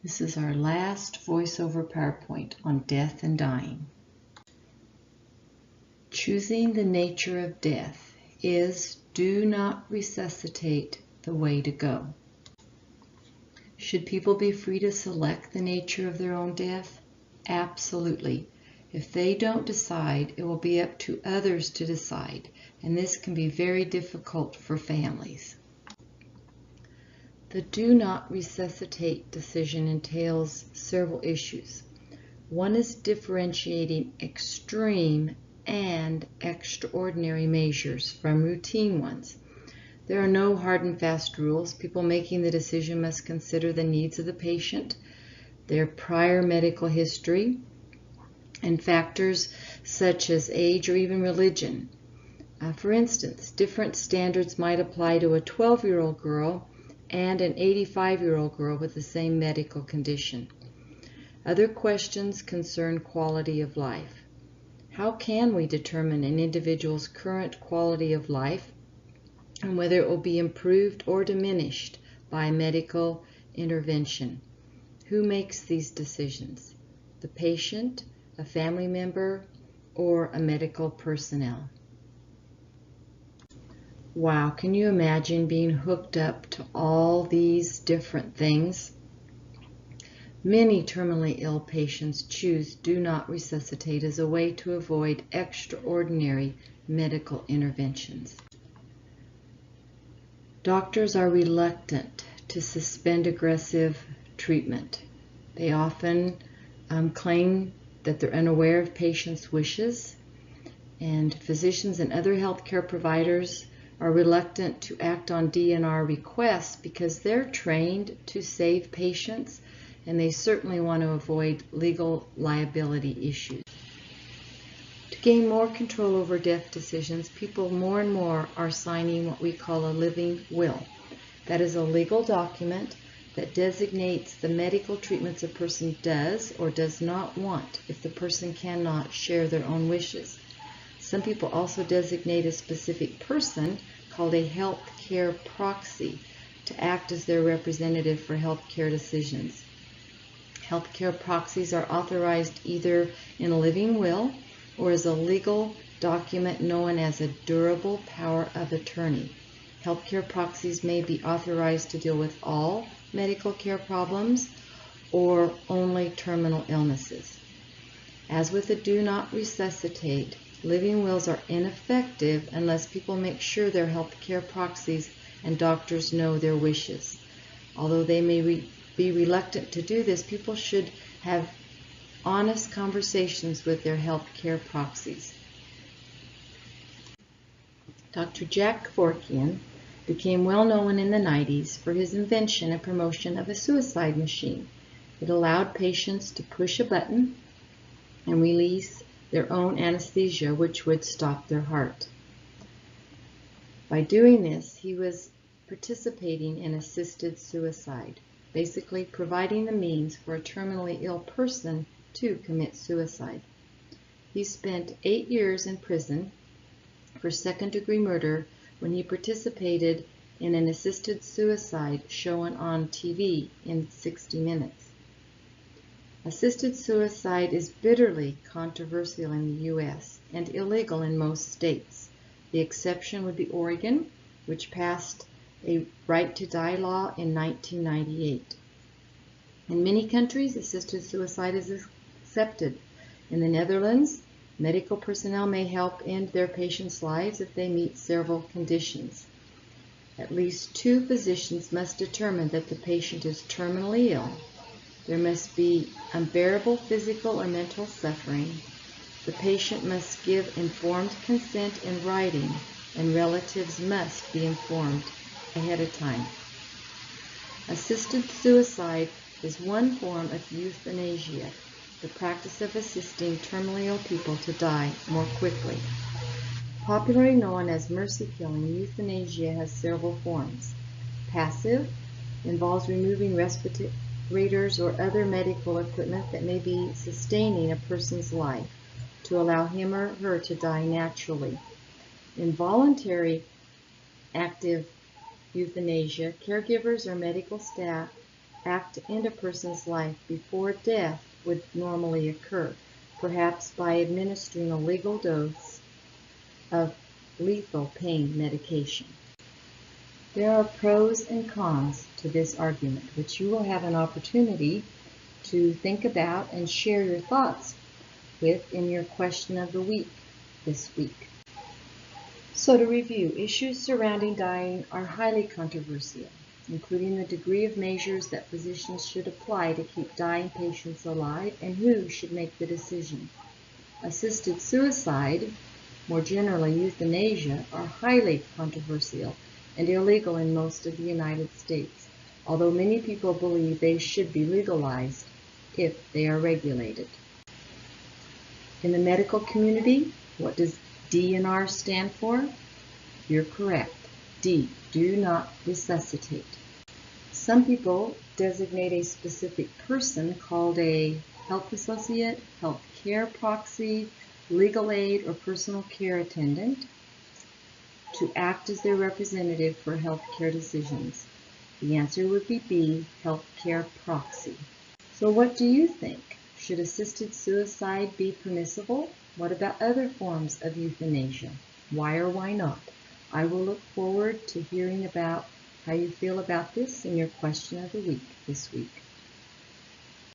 This is our last VoiceOver PowerPoint on death and dying. Choosing the nature of death is do not resuscitate the way to go. Should people be free to select the nature of their own death? Absolutely. If they don't decide, it will be up to others to decide, and this can be very difficult for families. The do not resuscitate decision entails several issues. One is differentiating extreme and extraordinary measures from routine ones. There are no hard and fast rules. People making the decision must consider the needs of the patient, their prior medical history, and factors such as age or even religion. For instance, different standards might apply to a 12-year-old girl and an 85-year-old girl with the same medical condition. Other questions concern quality of life. How can we determine an individual's current quality of life and whether it will be improved or diminished by medical intervention? Who makes these decisions? The patient, a family member, or a medical personnel? Wow, can you imagine being hooked up to all these different things? Many terminally ill patients choose do not resuscitate as a way to avoid extraordinary medical interventions. Doctors are reluctant to suspend aggressive treatment. They often claim that they're unaware of patients' wishes, and physicians and other healthcare providers are reluctant to act on DNR requests because they're trained to save patients, and they certainly want to avoid legal liability issues. To gain more control over death decisions, people more and more are signing what we call a living will. That is a legal document that designates the medical treatments a person does or does not want if the person cannot share their own wishes. Some people also designate a specific person called a health care proxy to act as their representative for health care decisions. Health care proxies are authorized either in a living will or as a legal document known as a durable power of attorney. Health care proxies may be authorized to deal with all medical care problems or only terminal illnesses. As with the do not resuscitate, living wills are ineffective unless people make sure their health care proxies and doctors know their wishes. Although they may be reluctant to do this, people should have honest conversations with their health care proxies. Dr. Jack Kevorkian became well known in the 90s for his invention and promotion of a suicide machine. It allowed patients to push a button and release their own anesthesia, which would stop their heart. By doing this, he was participating in assisted suicide, basically providing the means for a terminally ill person to commit suicide. He spent 8 years in prison for second-degree murder when he participated in an assisted suicide shown on TV in 60 Minutes. Assisted suicide is bitterly controversial in the U.S. and illegal in most states. The exception would be Oregon, which passed a right to die law in 1998. In many countries, assisted suicide is accepted. In the Netherlands, medical personnel may help end their patients' lives if they meet several conditions. At least 2 physicians must determine that the patient is terminally ill. There must be unbearable physical or mental suffering. The patient must give informed consent in writing, and relatives must be informed ahead of time. Assisted suicide is one form of euthanasia, the practice of assisting terminally ill people to die more quickly. Popularly known as mercy killing, euthanasia has several forms. Passive involves removing respirators or other medical equipment that may be sustaining a person's life to allow him or her to die naturally. Involuntary active euthanasia, caregivers or medical staff act to end a person's life before death would normally occur, perhaps by administering a legal dose of lethal pain medication. There are pros and cons to this argument, which you will have an opportunity to think about and share your thoughts with in your question of the week this week. So to review, issues surrounding dying are highly controversial, including the degree of measures that physicians should apply to keep dying patients alive and who should make the decision. Assisted suicide, more generally euthanasia, are highly controversial and illegal in most of the United States, although many people believe they should be legalized if they are regulated. In the medical community, what does D&R stand for? You're correct. D, do not resuscitate. Some people designate a specific person called a health associate, health care proxy, legal aid, or personal care attendant to act as their representative for health care decisions. The answer would be B, health care proxy. So what do you think? Should assisted suicide be permissible? What about other forms of euthanasia? Why or why not? I will look forward to hearing about how you feel about this in your question of the week this week.